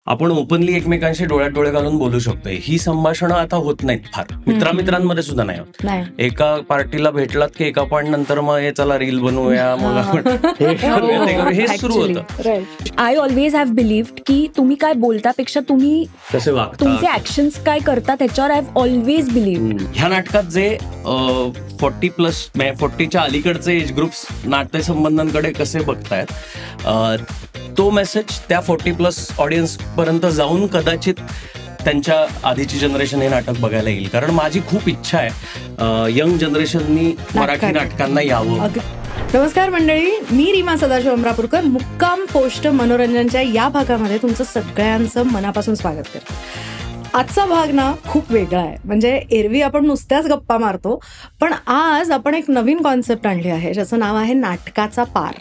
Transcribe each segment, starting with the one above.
आपण ओपनली एकमेकांशी डोळ्यात डोळे घालून बोलू शकतो. ही संभाषणं आता होत नाहीत फार, मित्रांमध्ये सुद्धा नाही होत. एका पार्टीला भेटलात की एका पॉइंट नंतर मग हे चला रील बनवूया, मग आपण हे सुरू होतं. आय ऑलवेज हॅव बिलीव्ड की तुम्ही काय बोलतापेक्षा तुम्ही कसे वागता, तुमचे ऍक्शन्स काय करता त्याच्यावर आय हॅव ऑलवेज बिलीव्ड. ह्या नाटकात जे 40+ अलीकडचे एज ग्रुप्स नातेसंबंधांकडे कसे बघतायत, तो मेसेज त्या 40+ ऑडियन्स पर्यंत जाऊन कदाचित त्यांच्या आधीची जनरेशन हे नाटक बघायला येईल. कारण माझी खूप इच्छा आहे यंग जनरेशननी मराठी नाटकांना यावं. नमस्कार मंडळी, मी रीमा सदाशिव अमरापूरकर मुक्काम पोस्ट मनोरंजनच्या या भागामध्ये तुमचं सगळ्यांचं मनापासून स्वागत करते. आजचा भाग ना खूप वेगळा आहे. म्हणजे एरवी आपण नुसत्याच गप्पा मारतो, पण आज आपण एक नवीन कॉन्सेप्ट आणली आहे ज्याचं नाव आहे नाटकाचा पार.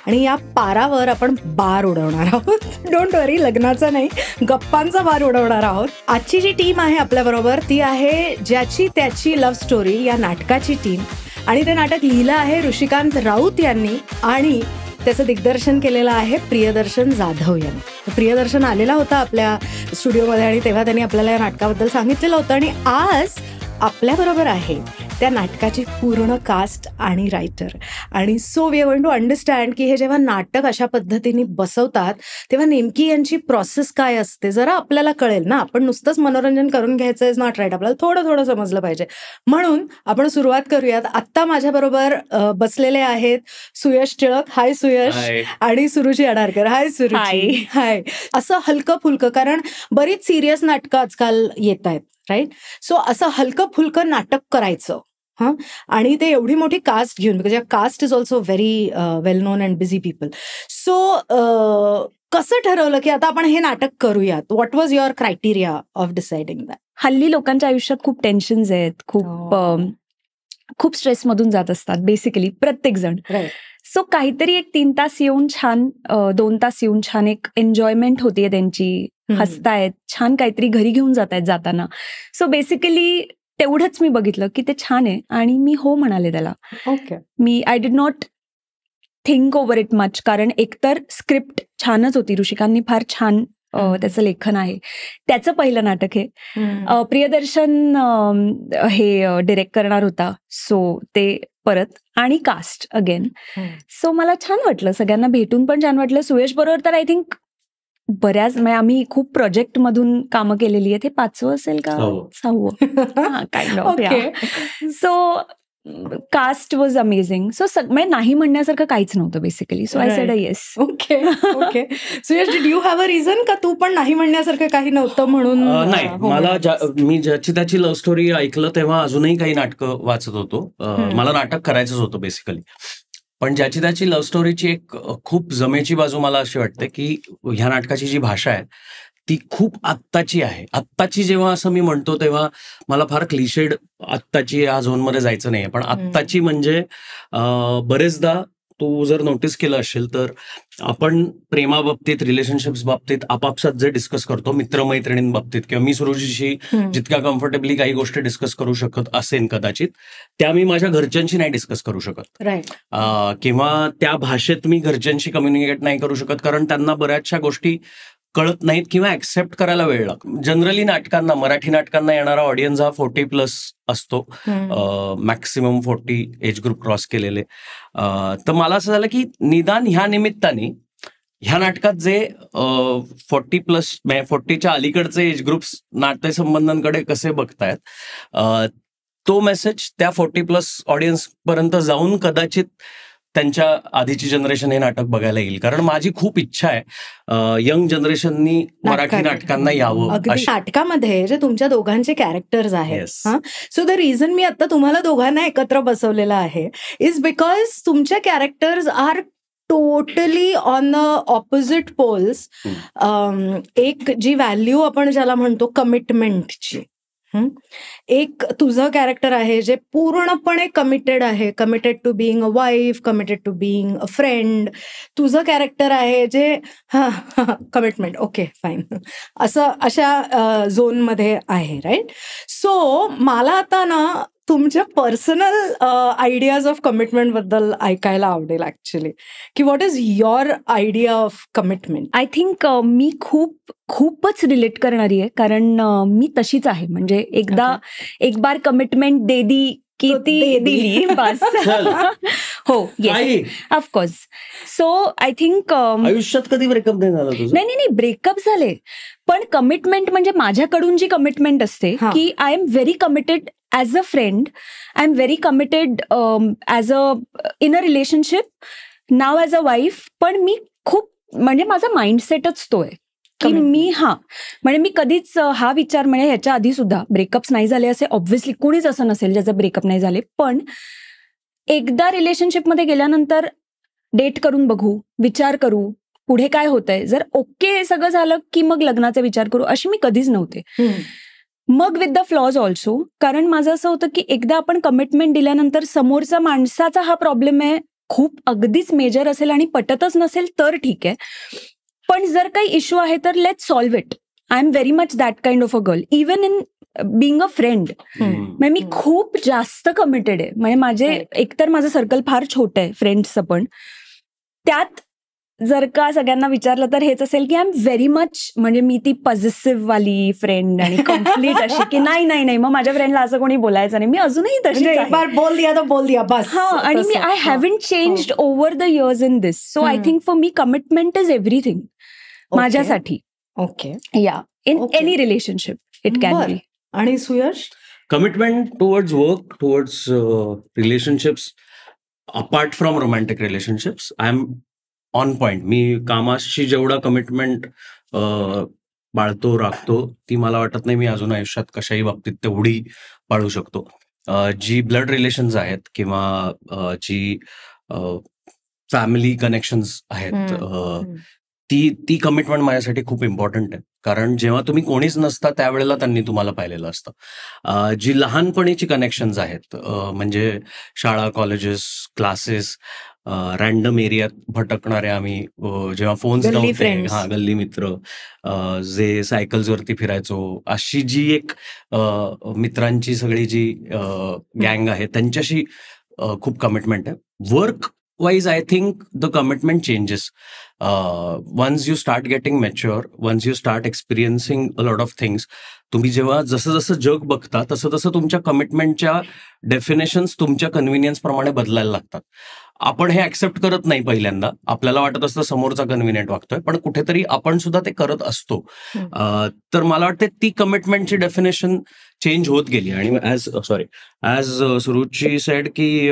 आणि या पारावर आपण बार उडवणार आहोत. डोंट वरी, लग्नाचा नाही, गप्पांचा बार उडवणार आहोत. आजची जी टीम आहे आपल्याबरोबर ती आहे ज्याची त्याची लव्ह स्टोरी या नाटकाची टीम. आणि ते नाटक लिहिलं आहे ऋषिकांत राऊत यांनी आणि त्याचं दिग्दर्शन केलेलं आहे प्रियदर्शन जाधव यांनी. प्रियदर्शन आलेला होता आपल्या स्टुडिओमध्ये आणि तेव्हा त्यांनी आपल्याला या नाटकाबद्दल सांगितलेलं होतं. आणि आज आपल्याबरोबर आहे त्या नाटकाची पूर्ण कास्ट आणि रायटर. आणि so we are going to understand की हे जेव्हा नाटक अशा पद्धतीने बसवतात तेव्हा नेमकी यांची प्रोसेस काय असते, जरा आपल्याला कळेल ना. आपण नुसतंच मनोरंजन करून घ्यायचं इज नॉट राईट, आपल्याला थोडं थोडं समजलं पाहिजे. म्हणून आपण सुरुवात करूयात. आत्ता माझ्याबरोबर बसलेले आहेत सुयश टिळक. हाय सुयश. आणि सुरुची अडारकर. हाय सुरुची. हाय. असं हलकं फुलकं, कारण बरीच सिरियस नाटकं आजकाल येत आहेत, राईट. सो असं हलकं फुलकं नाटक करायचं, हां, आणि ते एवढी मोठी कास्ट घेऊन, because cast is also very well known and busy people. So कसं ठरवलं की आता आपण हे नाटक करूयात? What was your criteria of deciding that? हल्ली लोकांच्या आयुष्यात खूप टेन्शन्स आहेत, खूप स्ट्रेसमधून जात असतात बेसिकली प्रत्येक जण. सो काहीतरी एक 3 तास येऊन छान, 2 तास येऊन छान एक एन्जॉयमेंट होतीये त्यांची, हसतायत, छान काहीतरी घरी घेऊन जातायत जाताना. सो बेसिकली तेवढंच मी बघितलं की ते छान आहे आणि मी हो म्हणाले त्याला. Okay. Me I did not think over it much, कारण एकतर स्क्रिप्ट छानच होती, ऋषिकांनी फार छान त्याचं लेखन आहे. त्याचं पहिलं नाटक आहे. प्रियदर्शन हे डिरेक्ट करणार होता, सो ते परत, आणि कास्ट अगेन. सो मला छान वाटलं, सगळ्यांना भेटून पण छान वाटलं. सुयश बरोबर तर आय थिंक बऱ्याच, आम्ही खूप प्रोजेक्ट मधून कामं केलेली आहेत. हे 5वं असेल का 6वं kind of. So cast was amazing. So नाही म्हणण्यासारखं काहीच नव्हतं basically. So I said yes. Okay. Okay. Suyash, did you have a reason का तू पण नाही म्हणण्यासारखं काही नव्हतं म्हणून? नाही, मला मी ज्याची त्याची लव्ह स्टोरी ऐकलं तेव्हा अजूनही काही नाटकं वाचत होतो. मला नाटक करायचंच होतं बेसिकली. पण ज्याची त्याची लव्ह स्टोरीची एक खूप जमेची बाजू मला अशी वाटते की ह्या नाटकाची जी भाषा आहे ती खूप आत्ताची आहे. आत्ताची जेव्हा असं मी म्हणतो तेव्हा मला फार क्लिशेड आत्ताची या झोनमध्ये जायचं नाही, पण आत्ताची म्हणजे बरेचदा तू जर नोटीस केलं असेल तर आपण प्रेमाबाबतीत, रिलेशनशिप्स बाबतीत आपापसात जे डिस्कस करतो, मित्रमैत्रिणींबाबतीत, किंवा मी सुरुचीशी जितक्या कम्फर्टेबली काही गोष्टी डिस्कस करू शकत असेन कदाचित, त्या मी माझ्या घरच्यांशी नाही डिस्कस करू शकत, किंवा त्या भाषेत मी घरच्यांशी कम्युनिकेट नाही करू शकत, कारण त्यांना बऱ्याचशा गोष्टी कळत नाहीत किंवा ऍक्सेप्ट करायला वेळ लागतो. जनरली नाटकांना, मराठी नाटकांना येणारा ऑडियन्स हा 40+ असतो, मॅक्सिमम 40 एज ग्रुप क्रॉस केलेले. तर मला असं झालं की निदान ह्या निमित्ताने ह्या नाटकात जे 40+ अलीकडचे एज ग्रुप्स नातेसंबंधांकडे कसे बघतायत, तो मेसेज त्या 40+ ऑडियन्स पर्यंत जाऊन कदाचित त्यांच्या आधीची जनरेशन हे नाटक बघायला येईल. कारण माझी खूप इच्छा आहे यंग जनरेशननी मराठी नाटकांना यावं. नाटकामध्ये जे तुमच्या दोघांचे कॅरेक्टर्स आहेत, सो द रिझन मी आता तुम्हाला दोघांना एकत्र बसवलेलं आहे इज बिकॉज तुमच्या characters are totally on the opposite poles. एक जी व्हॅल्यू आपण ज्याला म्हणतो कमिटमेंटची, एक तुझं कॅरेक्टर आहे जे पूर्णपणे कमिटेड आहे, committed to being a wife, committed to being a friend. तुझं कॅरेक्टर आहे जे कमिटमेंट, ओके फाईन, असं अशा झोनमध्ये आहे, राईट. सो मला आता ना तुमच्या पर्सनल आयडियाज ऑफ कमिटमेंट बद्दल ऐकायला आवडेल ऍक्च्युली, की what is your idea of commitment? I think मी खूपच रिलेट करणारी आहे, कारण मी तशीच आहे. म्हणजे एकदा एक बार कमिटमेंट दे दी की ती दिली बस. हो, yes, of course. So I think आयुष्यात कधी ब्रेकअप नाही झालं तुझं? नाही, ब्रेकअप झाले, पण कमिटमेंट म्हणजे माझ्याकडून जी कमिटमेंट असते की I am very committed as a friend, I am very committed as a in a relationship, now as a wife. पण मी खूप म्हणजे माझा माइंडसेटच तो आहे की मी म्हणजे मी कधीच हा विचार, म्हणजे ह्याच्या आधी सुद्धा ब्रेकअप्स नाही झाले असे ऑब्व्हियसली कोणीच असं नसेल ज्याचं ब्रेकअप नाही झाले, पण एकदा रिलेशनशिपमध्ये गेल्यानंतर डेट करून बघू, विचार करू पुढे काय होतंय, जर ओके सगळं झालं की मग लग्नाचा विचार करू, अशी मी कधीच नव्हते. मग विथ द फ्लॉज ऑल्सो, कारण माझं असं होतं की एकदा आपण कमिटमेंट दिल्यानंतर समोरचा माणसाचा हा प्रॉब्लेम आहे, खूप अगदीच मेजर असेल आणि पटतच नसेल तर ठीक आहे, पण जर काही इश्यू आहे तर let's solve it. I am very much that kind of a girl, even in being a friend. म्हणजे मी खूप जास्त कमिटेड आहे. म्हणजे माझे एकतर माझं सर्कल फार छोटं आहे फ्रेंड्सचं, पण त्यात जर का सगळ्यांना विचारलं तर हेच असेल की आय एम व्हेरी मच, म्हणजे मी ती पॉझिटिव्ह वाली फ्रेंड आणि कम्प्लीट अशी की नाही मग माझ्या फ्रेंडला असं कोणी बोलायचं नाही, मी अजूनही तशी बोल दिया बस. हा, आणि मी I haven't changed over the years in this. So I think for me commitment is everything माझ्यासाठी. Okay, yeah in any relationship it can be. आणि Suyash? Commitment towards work, towards relationships, apart from romantic relationships, I am on point. मी कामाशी जेवढा commitment बाळतो राखतो ती मला वाटत नाही मी अजून आयुष्यात कशाही बाबतीत तेवढी पाळू शकतो. जी ब्लड रिलेशन्स आहेत किंवा जी फॅमिली कनेक्शन्स आहेत, ती कमिटमेंट माझ्यासाठी खूप इम्पॉर्टंट आहे. कारण जेव्हा तुम्ही कोणीच नसता त्यावेळेला त्यांनी तुम्हाला पाहिलेलं असतं. जी लहानपणीची कनेक्शन्स आहेत, म्हणजे शाळा, कॉलेजेस, क्लासेस, रॅन्डम एरियात भटकणारे आम्ही, जेव्हा फोन्स नव्हते, गल्ली मित्र, जे सायकल्सवरती फिरायचो, अशी जी एक मित्रांची सगळी जी गँग आहे त्यांच्याशी खूप कमिटमेंट आहे. Work wise I think the commitment changes once you start getting mature, once you start experiencing a lot of things. तुम्ही जेव्हा जसं जसं जग बघता तसं तसं तुमच्या कमिटमेंटच्या डेफिनेशन्स तुमच्या कन्व्हिनियन्स प्रमाणे बदलायला लागतात. आपण हे ऍक्सेप्ट करत नाही पहिल्यांदा, आपल्याला वाटत असतं समोरचा कन्व्हिनियंट वागतोय, पण कुठेतरी आपण सुद्धा ते करत असतो. तर मला वाटतं ती कमिटमेंटची डेफिनेशन चेंज होत गेली. आणि ॲज सुरुची सेड की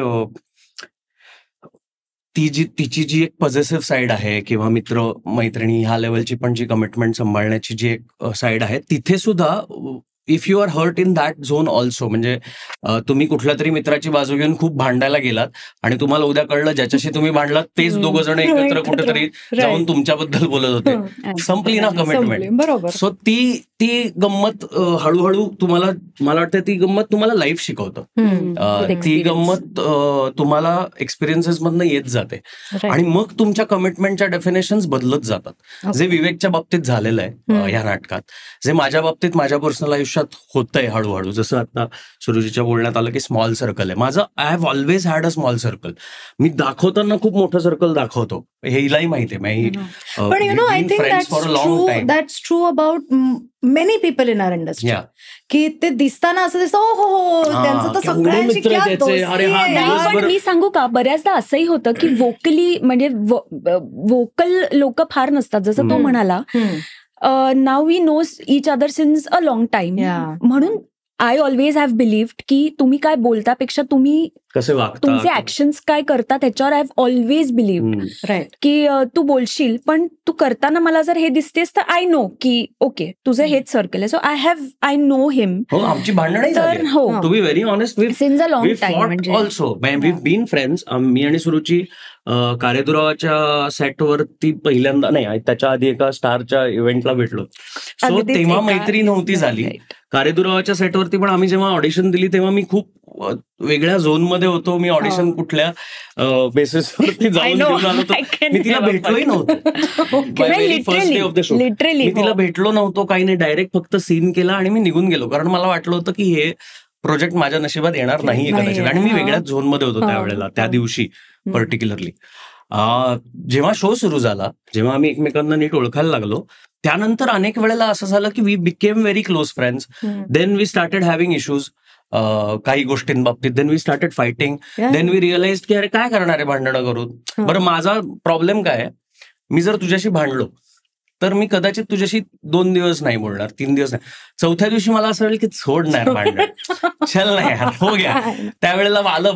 तिची जी एक पॉझिटिव्ह साईड आहे किंवा मित्र मैत्रिणी ह्या लेवलची पण जी कमिटमेंट सांभाळण्याची जी एक साईड आहे, तिथे सुद्धा if you are hurt in that zone also, म्हणजे तुम्ही कुठल्या तरी मित्राची बाजू घेऊन खूप भांडायला गेलात आणि तुम्हाला उद्या कळलं ज्याच्याशी तुम्ही भांडलात तेच दोघं जण एकत्र कुठेतरी जाऊन तुमच्याबद्दल बोलत होते, संपली ना कमिटमेंट. बरोबर. सो ती गंमत हळूहळू तुम्हाला, मला वाटतं ती गंमत तुम्हाला लाईफ शिकवतं. ती गंमत तुम्हाला एक्सपिरियन्सेस मधनं येत जाते आणि मग तुमच्या कमिटमेंटच्या डेफिनेशन्स बदलत जातात. जे विवेकच्या बाबतीत झालेलं आहे या नाटकात, जे माझ्या बाबतीत माझ्या पर्सनल आयुष्यात होतंय हळूहळू, जसं आता सुरुजीच्या बोलण्यात आलं की स्मॉल सर्कल आहे माझं. I have always had a small circle. मी दाखवताना खूप मोठं सर्कल दाखवतो, हे हिलाही माहिती आहे. पण you know, I think that's true about many people in our industry, की ते दिसताना असं दिसतं हो त्यांचं तर सगळ्यांशी क्या दोस्ती आहे. पण मी सांगू का, बऱ्याचदा असंही होतं की वोकली, म्हणजे वोकल लोक फार नसतात, जसं तो म्हणाला. नाव we know each other since a long time. म्हणून आय ऑलवेज हॅव बिलीव्ड की तुम्ही काय बोलतापेक्षा तुम्ही कसे वागता, तुमचे ऍक्शन्स काय करता त्याच्यावर I have always believed. Right. की तू बोलशील पण तू करताना मला जर हे दिसतेस तर आय नो की ओके तुझं हेच सर्कल आहे. So I know him. आमची भांडणं झाली, हो, to be very honest, since a long time. Also we been friends. मी आणि सुरुची कार्यदुरावाच्या सेटवरती पहिल्यांदा नाही, त्याच्या आधी एका स्टारच्या इव्हेंटला भेटलो. सो तेव्हा मैत्री नव्हती झाली. कार्यदुरावाच्या सेटवरती पण आम्ही जेव्हा ऑडिशन दिली तेव्हा मी खूप वेगळ्या झोन मध्ये होतो. मी ऑडिशन कुठल्या बेसिसवरती जाऊन घेऊन आलो होतो, मी तिला भेटलोही नव्हतो. First day of the show मी तिला भेटलो नव्हतो, काही नाही, डायरेक्ट फक्त सीन केला आणि मी निघून गेलो. कारण मला वाटलं होतं की हे प्रोजेक्ट माझ्या नशिबात येणार नाहीये कदाचित, आणि मी वेगळ्याच झोनमध्ये होतो त्यावेळेला, त्या दिवशी पर्टिक्युलरली. जेव्हा शो सुरू झाला, जेव्हा आम्ही एकमेकांना नीट ओळखायला लागलो, त्यानंतर अनेक वेळेला असं झालं की we became very close friends. Then we started having issues काही गोष्टींबाबतीत. Then we started fighting. Then we realise की अरे काय करणार आहे भांडणं करून. बरं, माझा प्रॉब्लेम काय आहे, मी जर तुझ्याशी भांडलो तर मी कदाचित तुझ्याशी 2 दिवस नाही बोलणार, 3 दिवस नाही. 4थ्या दिवशी मला असं वाटेल की सोडणार भांडण, चल नाही हो गया. त्यावेळेला मला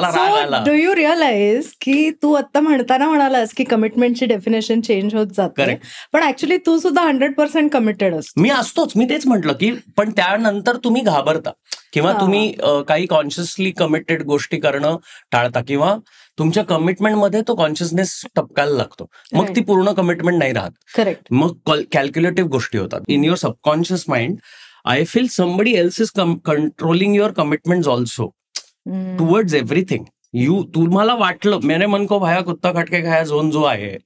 राग आला. डू यू रिअलाइज की तू आता म्हणताना म्हणालास की कमिटमेंटची डेफिनेशन चेंज होत जाते, पण ऍक्च्युली तू सुद्धा 100% कमिटेड असतो. मी असतोच, मी तेच म्हटलं की पण त्यानंतर तुम्ही घाबरता किंवा तुम्ही काही कॉन्शियसली कमिटेड गोष्टी करणं टाळता, किंवा तुमच्या कमिटमेंटमध्ये तो कॉन्शियसनेस टपकायला लागतो, मग ती पूर्ण कमिटमेंट नाही राहत. करेक्ट. मग कॅल्क्युलेटिव्ह गोष्टी होतात. In your subconscious mind I feel somebody else is controlling your commitment also towards everything. तुम्हाला वाटलं मेरे मन को भाया कुत्ता खटके खाया झोन जो आहे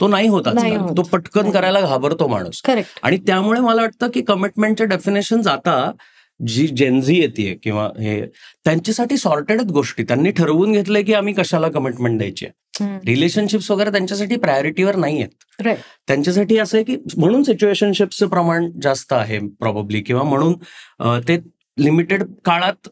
तो नाही होत आजकाल, तो पटकन करायला घाबरतो माणूस. करेक्ट. आणि त्यामुळे मला वाटतं की कमिटमेंटच्या डेफिनेशन आता जी जेनझी येते किंवा हे त्यांच्यासाठी सॉर्टेडच गोष्टी, त्यांनी ठरवून घेतलंय की आम्ही कशाला कमिटमेंट द्यायची आहे. रिलेशनशिप्स वगैरे त्यांच्यासाठी प्रायोरिटीवर नाही आहेत. त्यांच्यासाठी असं आहे की म्हणून सिच्युएशनशिप्सचं प्रमाण जास्त आहे प्रॉब्ली, किंवा म्हणून ते लिमिटेड काळात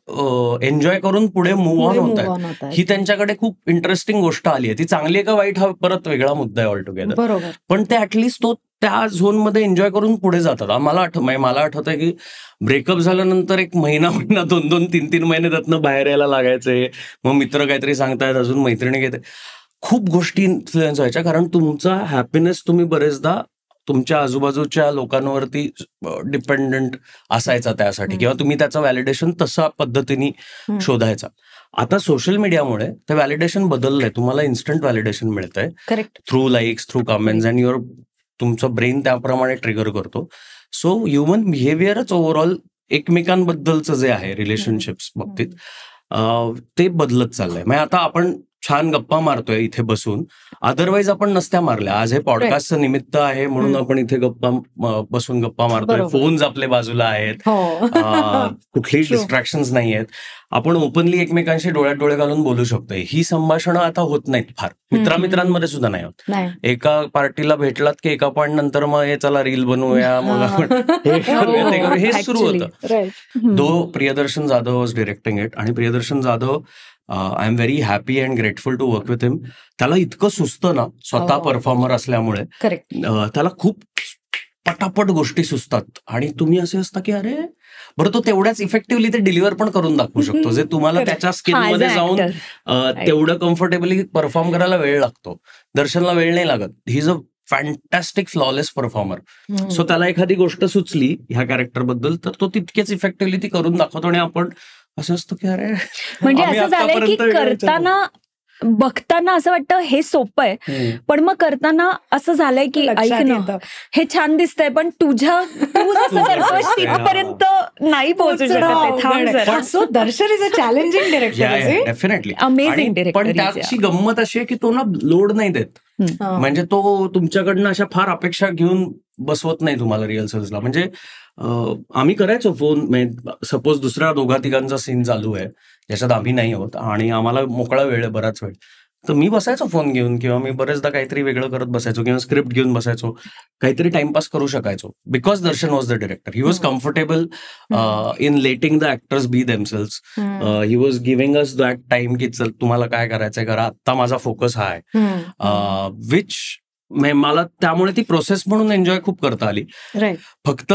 एन्जॉय करून पुढे मूव्ह ऑन होत आहे. ही त्यांच्याकडे खूप इंटरेस्टिंग गोष्ट आली आहे. ती चांगली आहे का वाईट हा परत वेगळा मुद्दा आहे ऑल टुगेदर, पण ते ऍटलिस्ट तो त्या झोनमध्ये एन्जॉय करून पुढे जातात. मला आठवतंय की ब्रेकअप झाल्यानंतर 1 महिना 2-2, 3-3 महिने त्यातनं बाहेर यायला लागायचे. मग मित्र काहीतरी सांगतायत, अजून मैत्रिणी घेते, खूप गोष्टी इन्फ्लुएन्स व्हायच्या. कारण तुमचा हॅपीनेस तुम्ही बरेचदा तुमच्या आजूबाजूच्या लोकांवरती डिपेंडंट असायचा त्यासाठी, किंवा तुम्ही त्याचं व्हॅलिडेशन तशा पद्धतीने शोधायचा. आता सोशल मीडियामुळे ते व्हॅलिडेशन बदललंय. तुम्हाला इन्स्टंट व्हॅलिडेशन मिळतंय through likes, through comments, and तुमचं ब्रेन त्याप्रमाणे ट्रिगर करतो. सो ह्युमन बिहेवियरच ओव्हरऑल एकमेकांबद्दलचं जे आहे रिलेशनशिप्स बाबतीत ते बदलत चाललंय. म्हणजे आता आपण छान गप्पा मारतोय इथे बसून, अदरवाईज आपण नसत्या मारल्या. आज हे पॉडकास्टचं निमित्त आहे म्हणून आपण इथे बसून गप्पा मारतोय. फोन्स आपल्या बाजूला आहेत, कुठलीही डिस्ट्रॅक्शन्स नाही आहेत. आपण ओपनली एकमेकांशी डोळ्यात डोळे घालून बोलू शकतोय. ही संभाषणं आता होत नाहीत फार, मित्रांमध्ये सुद्धा नाही होत. एका पार्टीला भेटलात की एका पॉइंट नंतर मग हे चला रील बनवूया, मग आपण हे करूया, ते करूया, हे सुरू होतं. Though Priyadarshan Jadhav was directing it, आणि Priyadarshan Jadhav I am very happy and grateful to work with him. त्याला इतकं सुचतं ना, स्वतः परफॉर्मर असल्यामुळे त्याला खूप पटापट गोष्टी सुचतात, आणि तुम्ही असे असता की अरे बरं, तो तेवढ्याच इफेक्टिव्हली ते डिलिव्हर पण करून दाखवू शकतो, जे तुम्हाला त्याच्या स्किनमध्ये जाऊन तेवढं कम्फर्टेबली परफॉर्म करायला वेळ लागतो. दर्शनला वेळ नाही लागत. He is a fantastic flawless performer. So त्याला एखादी गोष्ट सुचली ह्या कॅरेक्टर बद्दल तर तो तितकेच इफेक्टिव्हली ती करून दाखवतो, आणि आपण असं असतं की अरे, म्हणजे असं झालंय की करताना बघताना असं वाटतं हे सोपं आहे, पण मग करताना असं झालंय की ऐक ना, हे छान दिसतंय पण तू जसं करतोस तिथपर्यंत नाही पोहोचू शकत. So Darshan is a challenging director, definitely amazing director. पण त्याची गंमत अशी आहे की तो ना लोड नाही देत. म्हणजे तो तुमच्याकडनं अशा फार अपेक्षा घेऊन बसवत नाही तुम्हाला रिहर्सल्सला. म्हणजे आम्ही करायचो फोन, सपोज दुसऱ्या 2-3 सीन चालू आहे ज्याच्यात आम्ही नाही होत आणि आम्हाला मोकळा वेळ आहे बराच वेळ, तर मी बसायचो फोन घेऊन, किंवा मी बरेचदा काहीतरी वेगळं करत बसायचो, किंवा स्क्रिप्ट घेऊन बसायचो, काहीतरी टाइमपास करू शकायचो. Because Darshan was the director, he was comfortable in letting the actors be themselves. He was giving us that time की चल तुम्हाला काय करायचंय करा, आत्ता माझा फोकस हा आहे, विच मला त्यामुळे ती प्रोसेस म्हणून एन्जॉय खूप करता आली. फक्त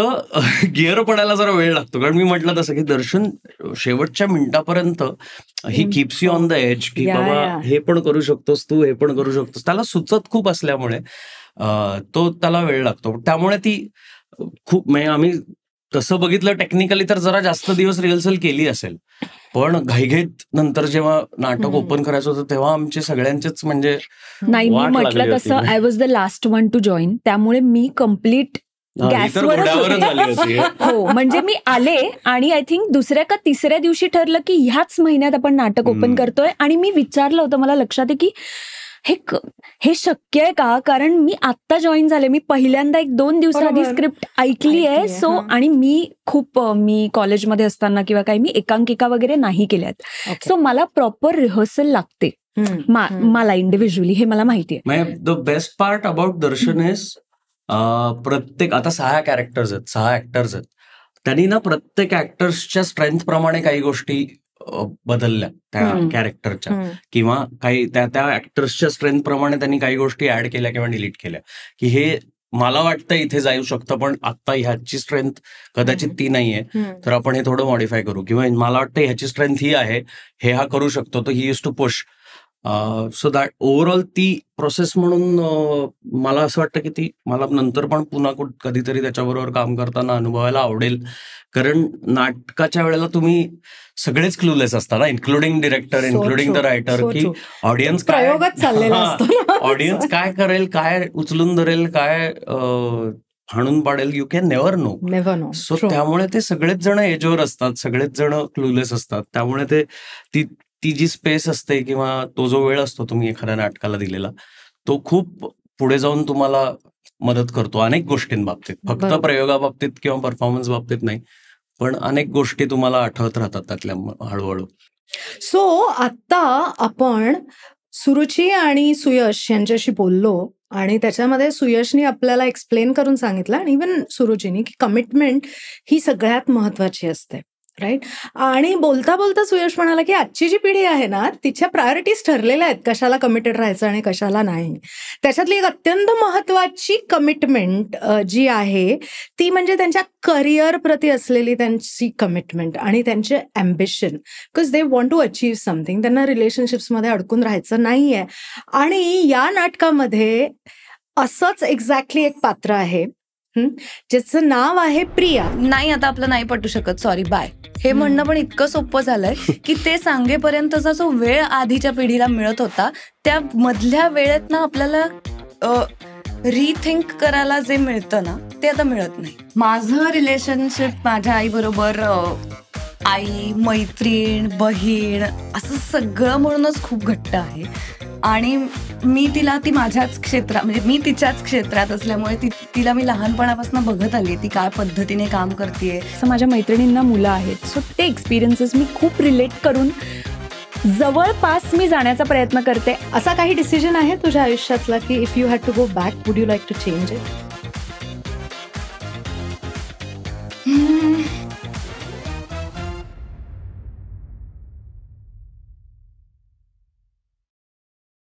गिअर पडायला जरा वेळ लागतो, कारण मी म्हटलं तसं की दर्शन शेवटच्या मिनिटापर्यंत he keeps you on the edge, की बाबा हे पण करू शकतोस तू, हे पण करू शकतोस. त्याला सुचत खूप असल्यामुळे त्याला वेळ लागतो. त्यामुळे ती खूप, म्हणजे आम्ही तसं बघितलं टेक्निकली तर जरा जास्त दिवस रिहर्सल केली असेल, पण घाईघाईत नंतर जेव्हा नाटक ओपन करायचं होतं तेव्हा आमचे सगळ्यांचेच म्हणजे नाही, मी म्हटलं तसं I was the last one two join, त्यामुळे मी कम्प्लीट गॅसवरच होते. हो, म्हणजे मी आले आणि आय थिंक 2ऱ्या का 3ऱ्या दिवशी ठरलं की ह्याच महिन्यात आपण नाटक ओपन करतोय, आणि मी विचारलं होतं, मला लक्षात आहे की हे शक्य आहे का, कारण मी आत्ता जॉईन झाले, मी पहिल्यांदा 1-2 दिवसाआधी स्क्रिप्ट ऐकली आहे. सो आणि मी कॉलेजमध्ये असताना किंवा काही मी एकांकिका वगैरे नाही केल्यात. सो मला प्रॉपर रिहर्सल लागते मला इंडिव्हिज्युअली, हे मला माहिती आहे. The best part about Darshan is प्रत्येक, आता 6 कॅरेक्टर्स आहेत, 6 ऍक्टर्स आहेत, त्यांनी ना प्रत्येक ऍक्टर्सच्या स्ट्रेंथ प्रमाणे काही गोष्टी बदलल्या त्या कॅरेक्टरच्या, किंवा काही त्या ऍक्टर्सच्या स्ट्रेंथ प्रमाणे त्यांनी काही गोष्टी ऍड केल्या किंवा डिलीट केल्या, की हे मला वाटतं इथे जाऊ शकतं, पण आता ह्याची स्ट्रेंथ कदाचित ती नाहीये, तर आपण हे थोडं मॉडिफाय करू, किंवा मला वाटतं ह्याची स्ट्रेंथ ही आहे, हे हा करू शकतो, तर he use to push. So that overall ती प्रोसेस म्हणून मला असं वाटतं की ती मला नंतर पण पुन्हा कधीतरी त्याच्याबरोबर काम करताना अनुभवायला आवडेल. कारण नाटकाच्या वेळेला तुम्ही सगळेच क्लूलेस असतात ना, including director, including the writer, की ऑडियन्स काय करेल, काय उचलून धरेल, काय हाणून पाडेल, you can never know. So त्यामुळे ते सगळेच जण एजवर असतात, सगळेच जण क्लूलेस असतात. त्यामुळे ती जी स्पेस असते किंवा तो जो वेळ असतो तुम्ही एखाद्या नाटकाला दिलेला, तो खूप पुढे जाऊन तुम्हाला मदत करतो अनेक गोष्टींबाबतीत, फक्त प्रयोगाबाबतीत किंवा परफॉर्मन्स बाबतीत नाही, पण अनेक गोष्टी तुम्हाला आठवत राहतात त्यातल्या हळूहळू. सो आता आपण सुरुची आणि सुयश यांच्याशी बोललो, आणि त्याच्यामध्ये सुयशनी आपल्याला एक्सप्लेन करून सांगितलं, आणि इव्हन सुरुचीनी, की कमिटमेंट ही सगळ्यात महत्वाची असते, राईट. आणि बोलता बोलता सुयश म्हणाला की आजची जी पिढी आहे ना, तिच्या प्रायोरिटीज ठरलेल्या आहेत, कशाला कमिटेड राहायचं आणि कशाला नाही. त्याच्यातली एक अत्यंत महत्वाची कमिटमेंट जी आहे ती म्हणजे त्यांच्या करिअर प्रती असलेली त्यांची कमिटमेंट आणि त्यांचे ambition, because they want to achieve something. त्यांना रिलेशनशिप्समध्ये अडकून राहायचं नाहीये. आणि या नाटकामध्ये असंच एक्झॅक्टली एक पात्र आहे ज्याचं नाव आहे प्रिया. नाही, आता आपलं नाही पटू शकत, सॉरी बाय, हे म्हणणं पण इतकं सोपं झालंय की ते सांगेपर्यंतचा जो वेळ आधीच्या पिढीला मिळत होता, त्या मधल्या वेळेत ना आपल्याला रिथिंक करायला जे मिळतं ना, ते आता मिळत नाही. माझं रिलेशनशिप माझ्या आईबरोबर, आई, मैत्रीण, बहीण, असं सगळं म्हणूनच खूप घट्ट आहे. आणि ती माझ्याच क्षेत्रात, म्हणजे मी तिच्याच क्षेत्रात असल्यामुळे तिला मी लहानपणापासून बघत आली, ती काय पद्धतीने काम करते. असं माझ्या मैत्रिणींना मुलं आहेत, सो ते एक्सपिरियन्सेस मी खूप रिलेट करून जवळपास मी जाण्याचा प्रयत्न करते. असा काही डिसिजन आहे तुझ्या आयुष्यातला की if you had to go back, would you like to change it?